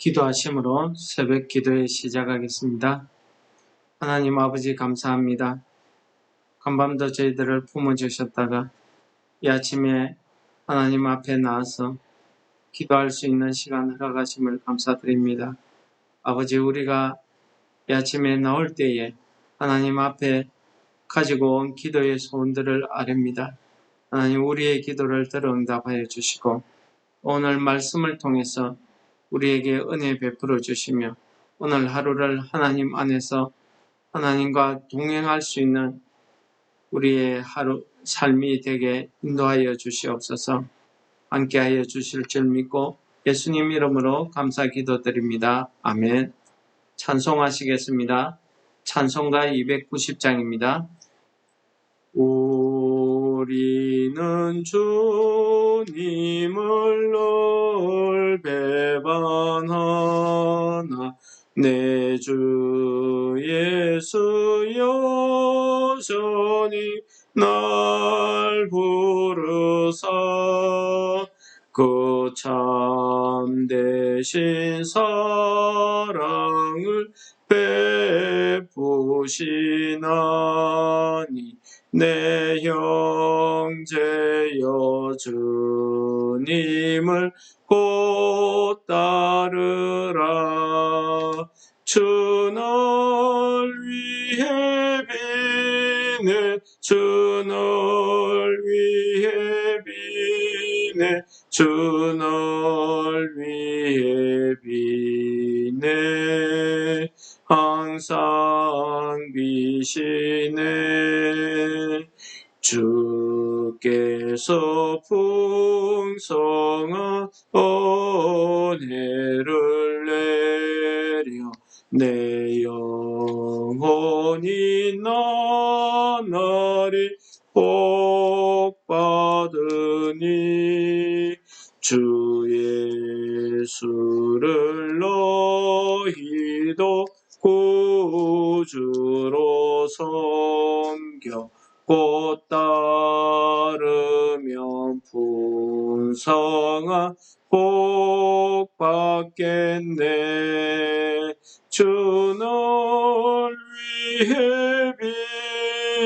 기도하심으로 새벽 기도에 시작하겠습니다. 하나님 아버지 감사합니다. 간밤도 저희들을 품어주셨다가 이 아침에 하나님 앞에 나와서 기도할 수 있는 시간 허락하심을 감사드립니다. 아버지, 우리가 이 아침에 나올 때에 하나님 앞에 가지고 온 기도의 소원들을 아뢰입니다. 하나님, 우리의 기도를 들어 응답하여 주시고 오늘 말씀을 통해서 우리에게 은혜 베풀어 주시며 오늘 하루를 하나님 안에서 하나님과 동행할 수 있는 우리의 하루 삶이 되게 인도하여 주시옵소서. 함께하여 주실 줄 믿고 예수님 이름으로 감사 기도드립니다. 아멘. 찬송하시겠습니다. 찬송가 290장입니다. 우리는 주님을 늘 배반하나 내 주 예수 여전히 날 부르사 그 참되신 사랑을 베푸시나니 내 형제여 주님을 곧 따르라. 주 날 위해 비네 주 날 위해 비네 주 날 위해 비네 항상 비시네. 주께서 풍성한 은혜를 내려 내 영혼이 나날이 복받으니 주 예수를 너희도 구주로 섬겨 곧 따르면 풍성한 복 받겠네. 주 날 위해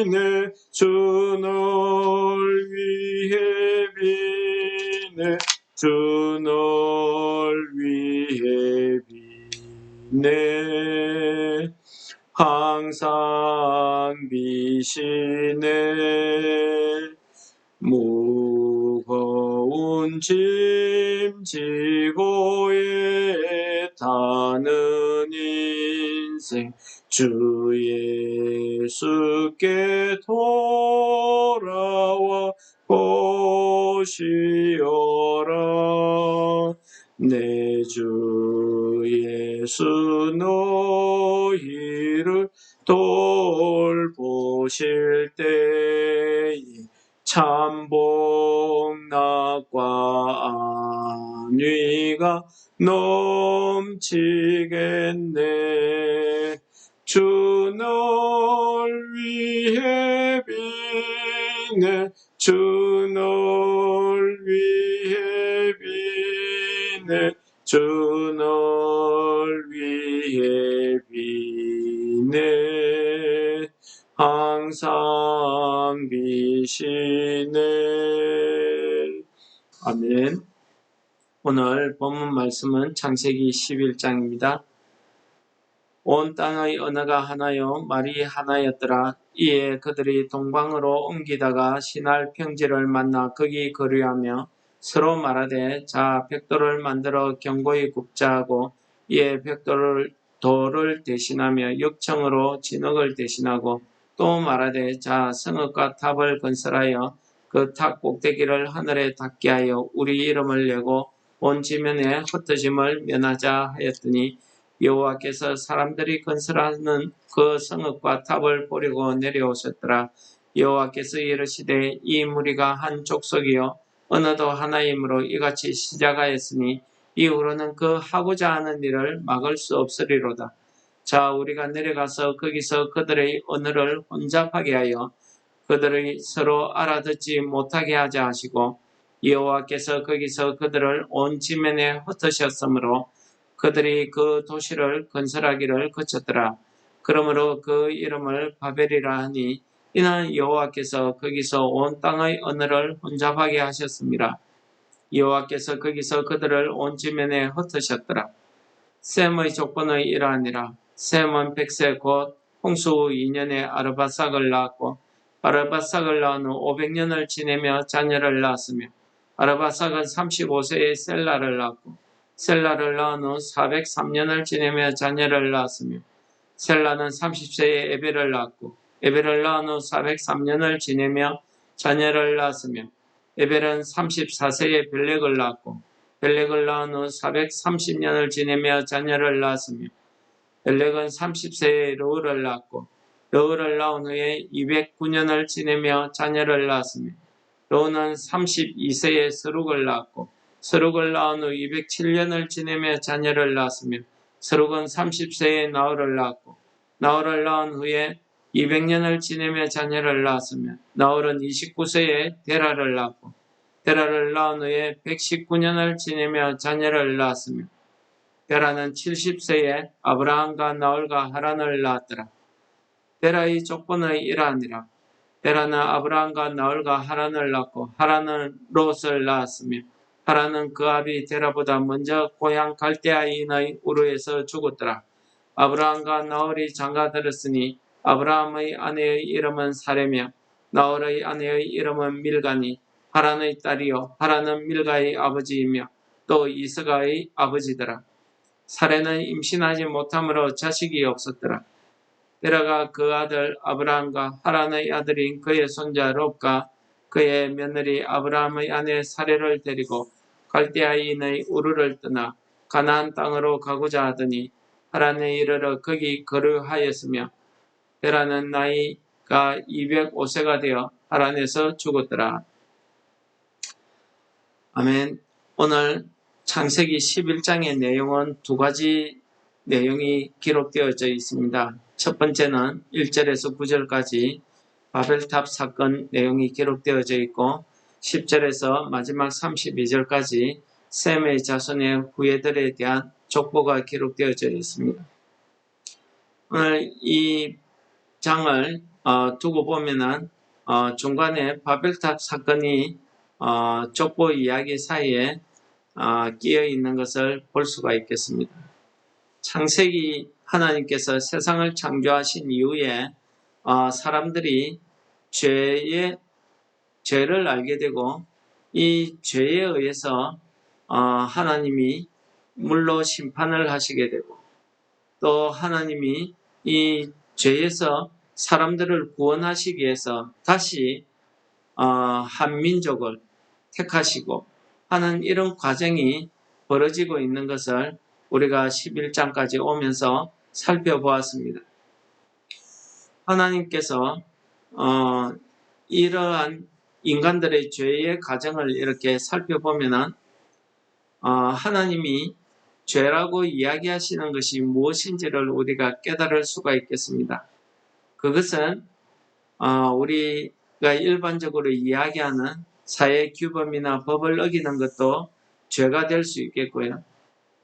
비네 주 날 위해 비네 주 날 위해 비네 항상 비시네. 무거운 짐 지고 애타는 인생 주 예수께 돌아와 보시오라. 내 주 예수 너희를 돌보실 때에 참복락과 안위가 넘치겠네. 주 날 위해 비네 주 날 위해 비네 주 날 위해 비네 항상 비시네. 아멘. 오늘 본문 말씀은 창세기 11장입니다. 온 땅의 언어가 하나요 말이 하나였더라. 이에 그들이 동방으로 옮기다가 시날 평지를 만나 거기 거류하며 서로 말하되 자 벽돌을 만들어 견고히 굽자 하고 이에 벽돌을 돌을 대신하며 역청으로 진흙을 대신하고 또 말하되 자 성읍과 탑을 건설하여 그 탑 꼭대기를 하늘에 닿게 하여 우리 이름을 내고 온 지면에 흩어짐을 면하자 하였더니 여호와께서 사람들이 건설하는 그 성읍과 탑을 보려고 내려오셨더라. 여호와께서 이르시되 이 무리가 한 족속이요 언어도 하나이므로 이같이 시작하였으니 이후로는 그 하고자 하는 일을 막을 수 없으리로다. 자 우리가 내려가서 거기서 그들의 언어를 혼잡하게 하여 그들이 서로 알아듣지 못하게 하자 하시고 여호와께서 거기서 그들을 온 지면에 흩으셨으므로 그들이 그 도시를 건설하기를 거쳤더라. 그러므로 그 이름을 바벨이라 하니 이는 여호와께서 거기서 온 땅의 언어를 혼잡하게 하셨습니다. 여호와께서 거기서 그들을 온 지면에 흩으셨더라. 셈의 족본의 일환이라. 셈은 백세 곧 홍수 후 2년에 아르바삭을 낳았고 아르바삭을 낳은 후 500년을 지내며 자녀를 낳았으며 아르바삭은 35세에 셀라를 낳았고 셀라를 낳은 후 403년을 지내며 자녀를 낳았으며 셀라는 30세에 에벨을 낳았고 에벨을 낳은 후 403년을 지내며 자녀를 낳았으며 에벨은 34세에 벨렉을 낳았고 벨렉을 낳은 후 430년을 지내며 자녀를 낳았으며 벨렉은 30세에 르우를 낳았고 르우를 낳은 후에 209년을 지내며 자녀를 낳았으며 르우는 32세에 스룩을 낳았고 스룩을 낳은 후 207년을 지내며 자녀를 낳았으며 스룩은 30세에 나홀을 낳았고 나홀을 낳은 후에 200년을 지내며 자녀를 낳았으며 나홀은 29세에 데라를 낳았고 데라를 낳은 후에 119년을 지내며 자녀를 낳았으며 데라는 70세에 아브라함과 나홀과 하란을 낳았더라. 데라의 족본의 일환이라. 데라는 아브라함과 나홀과 하란을 낳고 하란은 롯을 낳았으며 하란은 그 아비 데라보다 먼저 고향 갈대아인의 우르에서 죽었더라. 아브라함과 나홀이 장가들었으니 아브라함의 아내의 이름은 사레며 나홀의 아내의 이름은 밀가니 하란의 딸이요 하란은 밀가의 아버지이며 또 이스가의 아버지더라. 사레는 임신하지 못함으로 자식이 없었더라. 데라가 그 아들 아브라함과 하란의 아들인 그의 손자 롯과 그의 며느리 아브라함의 아내 사레를 데리고 갈대아인의 우르를 떠나 가나안 땅으로 가고자 하더니 하란에 이르러 거기 거류하였으며 데라는 나이가 205세가 되어 하란에서 죽었더라. 아멘. 오늘 창세기 11장의 내용은 두 가지 내용이 기록되어져 있습니다. 첫 번째는 1절에서 9절까지 바벨탑 사건 내용이 기록되어져 있고 10절에서 마지막 32절까지 셈의 자손의 후예들에 대한 족보가 기록되어져 있습니다. 오늘 이 장을 두고 보면은 중간에 바벨탑 사건이 족보 이야기 사이에 끼어 있는 것을 볼 수가 있겠습니다. 창세기 하나님께서 세상을 창조하신 이후에 사람들이 죄를 알게 되고 이 죄에 의해서 하나님이 물로 심판을 하시게 되고 또 하나님이 이 죄에서 사람들을 구원하시기 위해서 다시 한 민족을 택하시고 하는 이런 과정이 벌어지고 있는 것을 우리가 11장까지 오면서 살펴보았습니다. 하나님께서 이러한 인간들의 죄의 과정을 이렇게 살펴보면은 하나님이 죄라고 이야기하시는 것이 무엇인지를 우리가 깨달을 수가 있겠습니다. 그것은 우리가 일반적으로 이야기하는 사회 규범이나 법을 어기는 것도 죄가 될 수 있겠고요.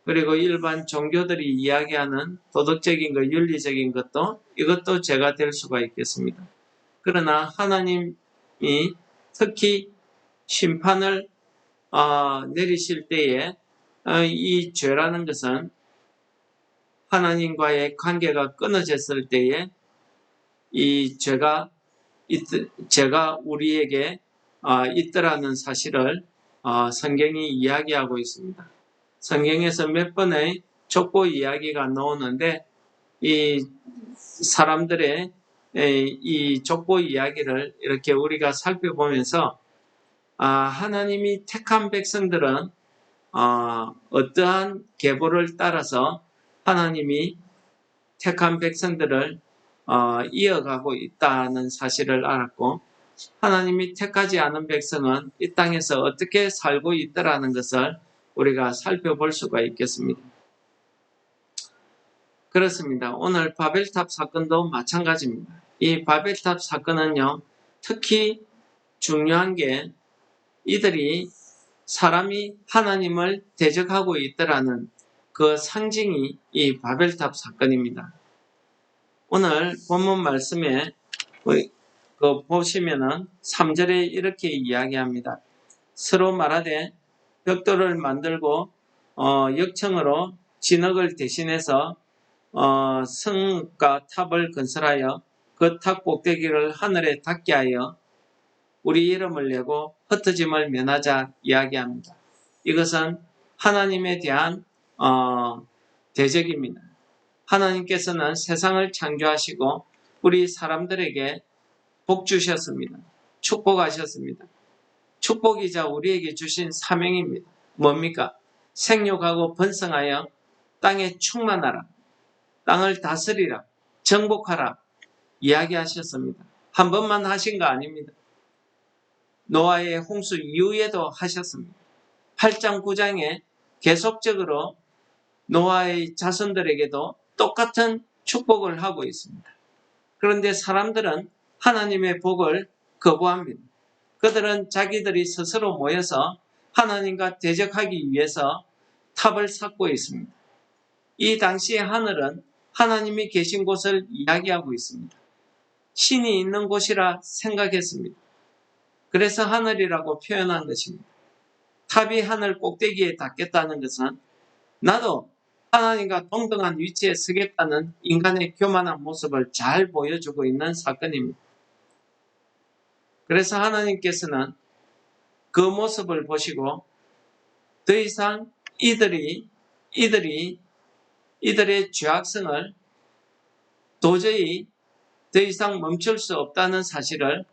그리고 일반 종교들이 이야기하는 도덕적인 것, 윤리적인 것도 이것도 죄가 될 수가 있겠습니다. 그러나 하나님이 특히 심판을 내리실 때에 이 죄라는 것은 하나님과의 관계가 끊어졌을 때에 이 죄가 우리에게 있더라는 사실을 성경이 이야기하고 있습니다. 성경에서 몇 번의 족보 이야기가 나오는데 이 사람들의 이 족보 이야기를 이렇게 우리가 살펴보면서 하나님이 택한 백성들은 어떠한 계보를 따라서 하나님이 택한 백성들을 이어가고 있다는 사실을 알았고 하나님이 택하지 않은 백성은 이 땅에서 어떻게 살고 있더라는 것을 우리가 살펴볼 수가 있겠습니다. 그렇습니다. 오늘 바벨탑 사건도 마찬가지입니다. 이 바벨탑 사건은요, 특히 중요한 게 이들이 사람이 하나님을 대적하고 있더라는 그 상징이 이 바벨탑 사건입니다. 오늘 본문 말씀에 보시면은 3절에 이렇게 이야기합니다. 서로 말하되 벽돌을 만들고 역청으로 진흙을 대신해서 성과 탑을 건설하여 그 탑 꼭대기를 하늘에 닿게 하여 우리 이름을 내고 흩어짐을 면하자 이야기합니다. 이것은 하나님에 대한 대적입니다. 하나님께서는 세상을 창조하시고 우리 사람들에게 복 주셨습니다. 축복하셨습니다. 축복이자 우리에게 주신 사명입니다. 뭡니까? 생육하고 번성하여 땅에 충만하라. 땅을 다스리라. 정복하라. 이야기하셨습니다. 한 번만 하신 거 아닙니다. 노아의 홍수 이후에도 하셨습니다. 8장 9장에 계속적으로 노아의 자손들에게도 똑같은 축복을 하고 있습니다. 그런데 사람들은 하나님의 복을 거부합니다. 그들은 자기들이 스스로 모여서 하나님과 대적하기 위해서 탑을 쌓고 있습니다. 이 당시의 하늘은 하나님이 계신 곳을 이야기하고 있습니다. 신이 있는 곳이라 생각했습니다. 그래서 하늘이라고 표현한 것입니다. 탑이 하늘 꼭대기에 닿겠다는 것은 나도 하나님과 동등한 위치에 서겠다는 인간의 교만한 모습을 잘 보여주고 있는 사건입니다. 그래서 하나님께서는 그 모습을 보시고 더 이상 이들의 죄악성을 도저히 더 이상 멈출 수 없다는 사실을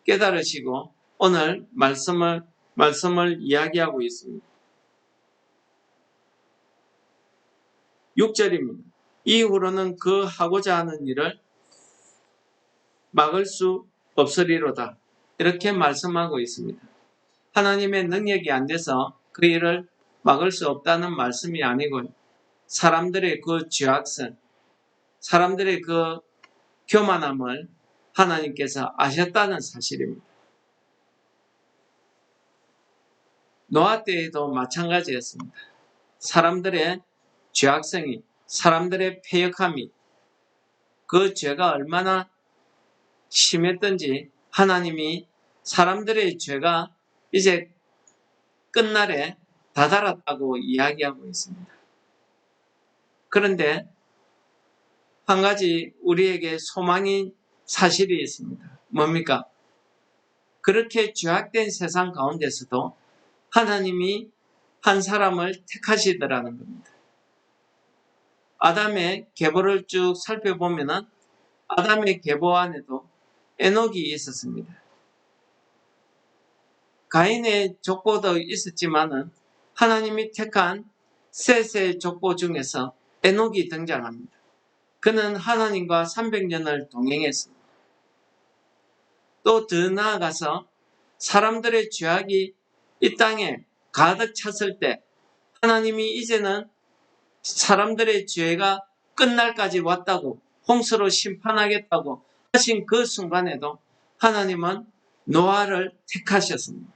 깨달으시고 오늘 말씀을 이야기하고 있습니다. 6절입니다. 이후로는 그 하고자 하는 일을 막을 수 없으리로다. 이렇게 말씀하고 있습니다. 하나님의 능력이 안 돼서 그 일을 막을 수 없다는 말씀이 아니고요. 사람들의 그 죄악성, 사람들의 그 교만함을 하나님께서 아셨다는 사실입니다. 노아 때에도 마찬가지였습니다. 사람들의 죄악성이, 사람들의 패역함이, 그 죄가 얼마나 심했던지 하나님이 사람들의 죄가 이제 끝날에 다다랐다고 이야기하고 있습니다. 그런데 한 가지 우리에게 소망인 사실이 있습니다. 뭡니까? 그렇게 죄악된 세상 가운데서도 하나님이 한 사람을 택하시더라는 겁니다. 아담의 계보를 쭉 살펴보면은 아담의 계보 안에도 에녹이 있었습니다. 가인의 족보도 있었지만은 하나님이 택한 셋의 족보 중에서 에녹이 등장합니다. 그는 하나님과 300년을 동행했습니다. 또 더 나아가서 사람들의 죄악이 이 땅에 가득 찼을 때 하나님이 이제는 사람들의 죄가 끝날까지 왔다고 홍수로 심판하겠다고 하신 그 순간에도 하나님은 노아를 택하셨습니다.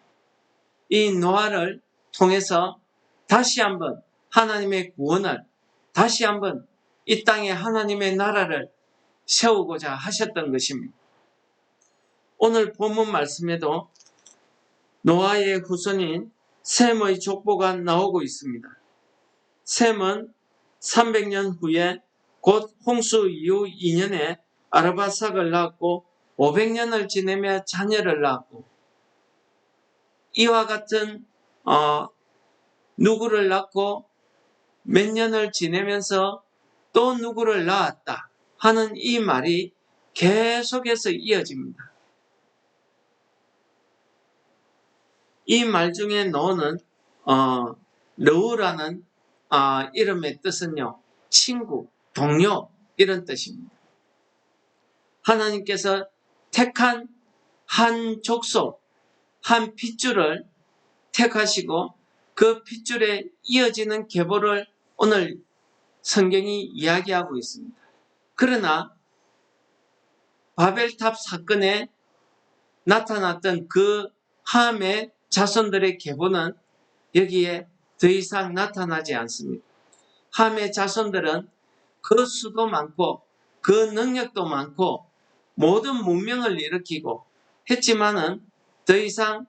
이 노아를 통해서 다시 한번 하나님의 구원을, 다시 한번 이 땅에 하나님의 나라를 세우고자 하셨던 것입니다. 오늘 본문 말씀에도 노아의 후손인 셈의 족보가 나오고 있습니다. 셈은 300년 후에 곧 홍수 이후 2년에 아르바삭을 낳았고 500년을 지내며 자녀를 낳았고 이와 같은 누구를 낳고 몇 년을 지내면서 또 누구를 낳았다 하는 이 말이 계속해서 이어집니다. 이 말 중에 노는 르우라는 이름의 뜻은요, 친구, 동료 이런 뜻입니다. 하나님께서 택한 한 족속, 한 핏줄을 택하시고 그 핏줄에 이어지는 계보를 오늘 성경이 이야기하고 있습니다. 그러나 바벨탑 사건에 나타났던 그 함의 자손들의 계보는 여기에 더 이상 나타나지 않습니다. 함의 자손들은 그 수도 많고 그 능력도 많고 모든 문명을 일으키고 했지만은 더 이상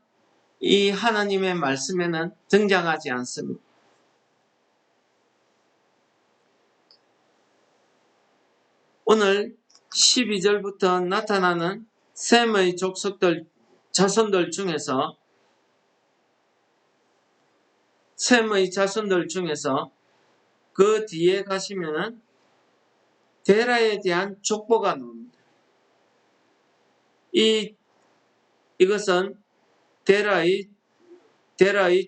이 하나님의 말씀에는 등장하지 않습니다. 오늘 12절부터 나타나는 셈의 족속들, 자손들 중에서 그 뒤에 가시면은 데라에 대한 족보가 나옵니다. 이것은 데라의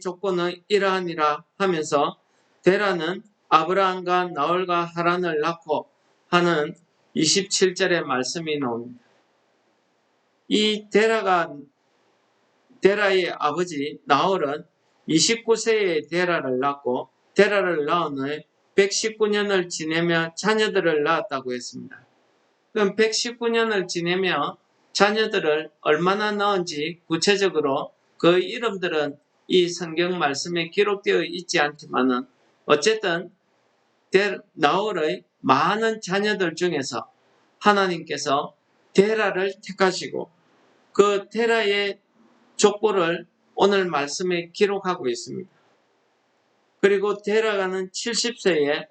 족보는 이러하니라 하면서 데라는 아브라함과 나홀과 하란을 낳고 하는 27절의 말씀이 나옵니다. 이 데라의 아버지 나홀은 29세에 데라를 낳고 데라를 낳은 후에 119년을 지내며 자녀들을 낳았다고 했습니다. 그럼 119년을 지내며 자녀들을 얼마나 낳은지 구체적으로 그 이름들은 이 성경 말씀에 기록되어 있지 않지만은 어쨌든 나홀의 많은 자녀들 중에서 하나님께서 데라를 택하시고 그 데라의 족보를 오늘 말씀에 기록하고 있습니다. 그리고 데라가는 70세에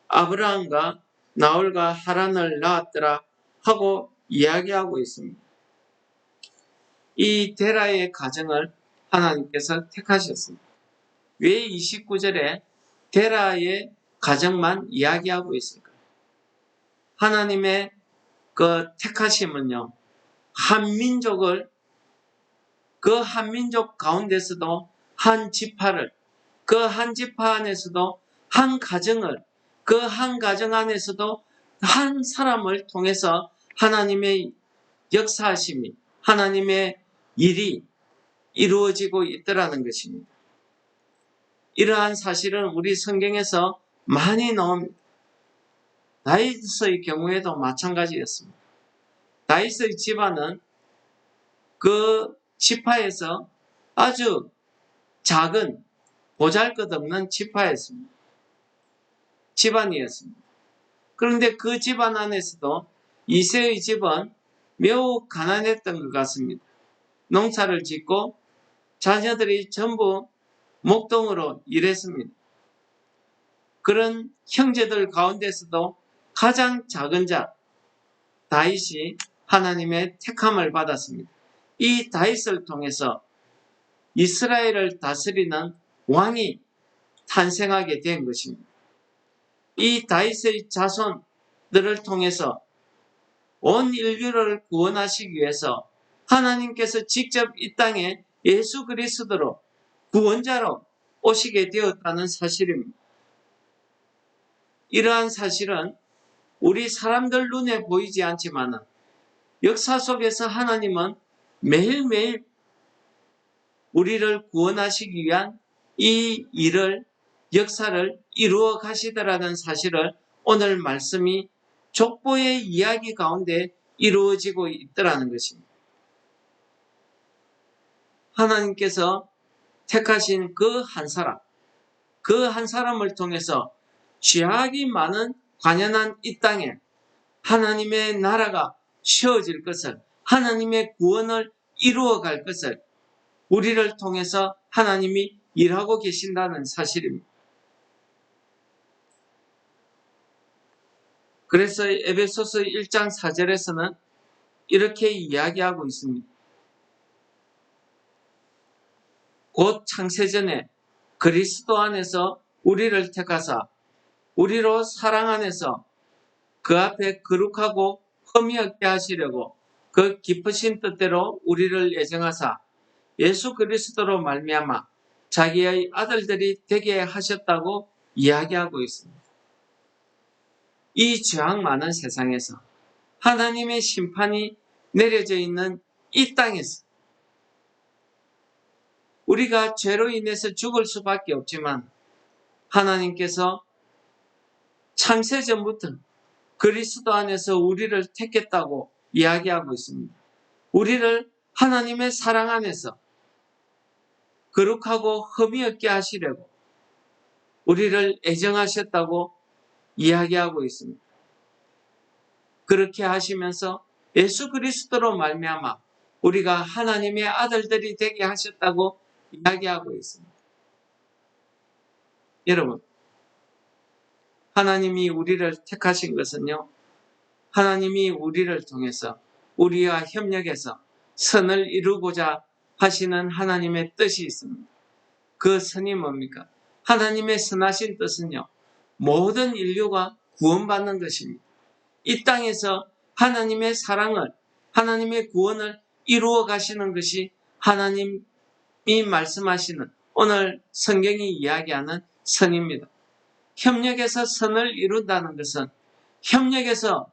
아브라함과 나홀과 하란을 낳았더라 하고 이야기하고 있습니다. 이 데라의 가정을 하나님께서 택하셨습니다. 왜 29절에 데라의 가정만 이야기하고 있을까요? 하나님의 그 택하심은요, 그 한민족 가운데서도 한 지파를, 그 한 지파 안에서도 한 가정을, 그 한 가정 안에서도 한 사람을 통해서 하나님의 역사하심이, 하나님의 일이 이루어지고 있더라는 것입니다. 이러한 사실은 우리 성경에서 많이 나옵니다. 다윗의 경우에도 마찬가지였습니다. 다윗의 집안은 그 지파에서 아주 작은 보잘것없는 집안이었습니다. 그런데 그 집안 안에서도 이새의 집은 매우 가난했던 것 같습니다. 농사를 짓고 자녀들이 전부 목동으로 일했습니다. 그런 형제들 가운데서도 가장 작은 자 다윗이 하나님의 택함을 받았습니다. 이 다윗을 통해서 이스라엘을 다스리는 왕이 탄생하게 된 것입니다. 이 다윗의 자손들을 통해서 온 인류를 구원하시기 위해서 하나님께서 직접 이 땅에 예수 그리스도로 구원자로 오시게 되었다는 사실입니다. 이러한 사실은 우리 사람들 눈에 보이지 않지만 역사 속에서 하나님은 매일매일 우리를 구원하시기 위한 이 일을, 역사를 이루어 가시더라는 사실을 오늘 말씀이 족보의 이야기 가운데 이루어지고 있더라는 것입니다. 하나님께서 택하신 그 한 사람을 통해서 죄악이 많은 관연한 이 땅에 하나님의 나라가 세워질 것을, 하나님의 구원을 이루어갈 것을 우리를 통해서 하나님이 일하고 계신다는 사실입니다. 그래서 에베소서 1장 4절에서는 이렇게 이야기하고 있습니다. 곧 창세전에 그리스도 안에서 우리를 택하사 우리로 사랑 안에서 그 앞에 거룩하고 흠이 없게 하시려고 그 기쁘신 뜻대로 우리를 예정하사 예수 그리스도로 말미암아 자기의 아들들이 되게 하셨다고 이야기하고 있습니다. 이 죄악 많은 세상에서 하나님의 심판이 내려져 있는 이 땅에서 우리가 죄로 인해서 죽을 수밖에 없지만 하나님께서 창세전부터 그리스도 안에서 우리를 택했다고 이야기하고 있습니다. 우리를 하나님의 사랑 안에서 거룩하고 흠이 없게 하시려고 우리를 애정하셨다고 이야기하고 있습니다. 그렇게 하시면서 예수 그리스도로 말미암아 우리가 하나님의 아들들이 되게 하셨다고 이야기하고 있습니다. 여러분, 하나님이 우리를 택하신 것은요, 하나님이 우리를 통해서 우리와 협력해서 선을 이루고자 하시는 하나님의 뜻이 있습니다. 그 선이 뭡니까? 하나님의 선하신 뜻은요, 모든 인류가 구원받는 것입니다. 이 땅에서 하나님의 사랑을, 하나님의 구원을 이루어 가시는 것이 하나님이 말씀하시는 오늘 성경이 이야기하는 선입니다. 협력해서 선을 이룬다는 것은 협력해서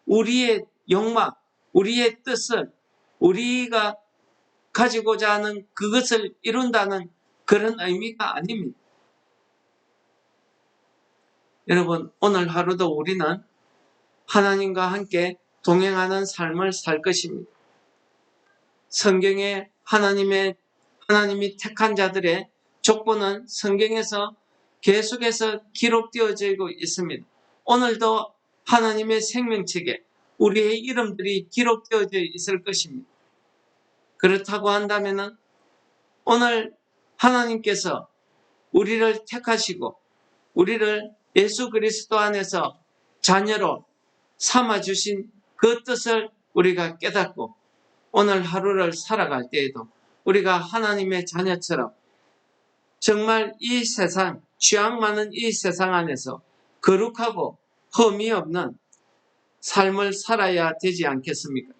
우리의 욕망, 우리의 뜻을 우리가 가지고자 하는 그것을 이룬다는 그런 의미가 아닙니다. 여러분, 오늘 하루도 우리는 하나님과 함께 동행하는 삶을 살 것입니다. 성경에 하나님이 택한 자들의 족보는 성경에서 계속해서 기록되어지고 있습니다. 오늘도 하나님의 생명책에 우리의 이름들이 기록되어져 있을 것입니다. 그렇다고 한다면 오늘 하나님께서 우리를 택하시고 우리를 예수 그리스도 안에서 자녀로 삼아주신 그 뜻을 우리가 깨닫고 오늘 하루를 살아갈 때에도 우리가 하나님의 자녀처럼 정말 이 세상, 죄악 많은 이 세상 안에서 거룩하고 흠이 없는 삶을 살아야 되지 않겠습니까?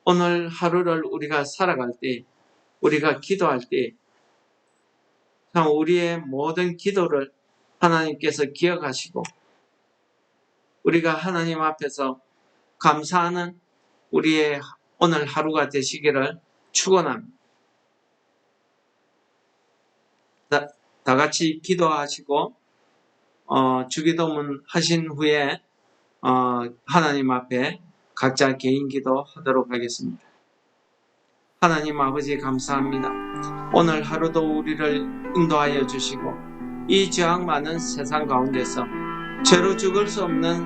오늘 하루를 우리가 살아갈 때, 우리가 기도할 때, 참 우리의 모든 기도를 하나님께서 기억하시고 우리가 하나님 앞에서 감사하는 우리의 오늘 하루가 되시기를 축원합니다. 다 같이 기도하시고 주기도문 하신 후에 하나님 앞에 각자 개인 기도하도록 하겠습니다. 하나님 아버지 감사합니다. 오늘 하루도 우리를 인도하여 주시고 이 죄악 많은 세상 가운데서 죄로 죽을 수 없는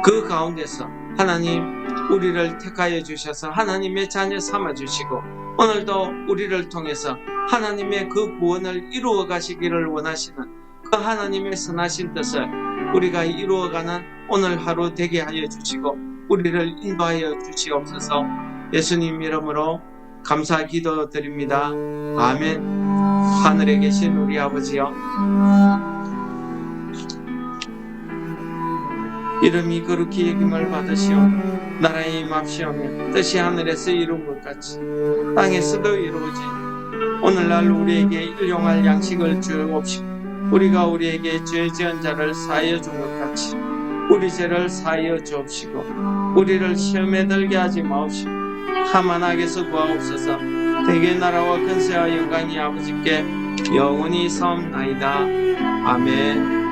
그 가운데서 하나님 우리를 택하여 주셔서 하나님의 자녀 삼아 주시고 오늘도 우리를 통해서 하나님의 그 구원을 이루어 가시기를 원하시는 그 하나님의 선하신 뜻을 우리가 이루어가는 오늘 하루 되게 하여 주시고 우리를 인도하여 주시옵소서. 예수님 이름으로 감사 기도드립니다. 아멘. 하늘에 계신 우리 아버지여, 이름이 거룩히 여김을 받으시오. 나라의 임합시오며 뜻이 하늘에서 이룬 것 같이 땅에서도 이루어지. 오늘날 우리에게 일용할 양식을 주옵시고 우리가 우리에게 죄 지은 자를 사하여 준 것 같이 우리 죄를 사하여 주옵시고 우리를 시험에 들게 하지 마옵시고 다만 악에서 구하옵소서. 대개 나라와 근세와 영광이 아버지께 영원히 사옵나이다. 아멘.